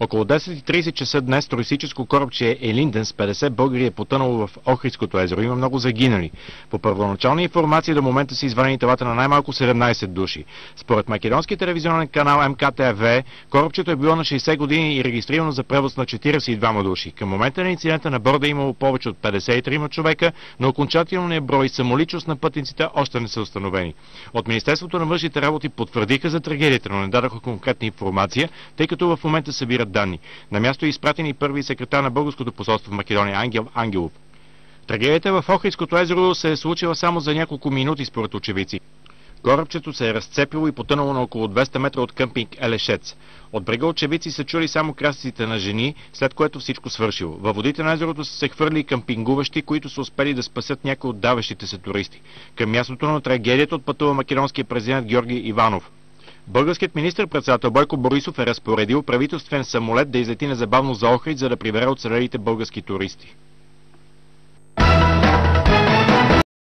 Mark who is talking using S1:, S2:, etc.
S1: Около 10:30 часа днес туристическо корабче Елинден с 50 българи е потънало в Охридското езеро. Има много загинали. По първоначална информация до момента са извадени телата на най-малко 17 души. Според македонския телевизионен канал МКТВ, корабчето е било на 60 години и регистрирано за превоз на 42 души. Към момента на инцидента на борда е имало повече от 53 човека, но окончателният брой и самоличност на пътниците още не са установени. От Министерството на външните работи потвърдиха за трагедията, но не дадоха конкретна информация, тъй като в момента събират данни. На място е изпратен и първи секретар на българското посолство в Македония Ангел Ангелов. Трагедията в Охридското езеро се е случила само за няколко минути според очевидци. Корабчето се е разцепило и потънало на около 200 метра от къмпинг Елешец. От брега очевидци са чули само крясъците на жени, след което всичко свършило. Във водите на езерото са се хвърли къмпингуващи, които са успели да спасят някои от давещите се туристи. Към мястото на трагедията отпътува македонския президент Георги Иванов. Българският министър-председател Бойко Борисов е разпоредил правителствен самолет да излети незабавно за Охрид, за да прибере оцелелите български туристи.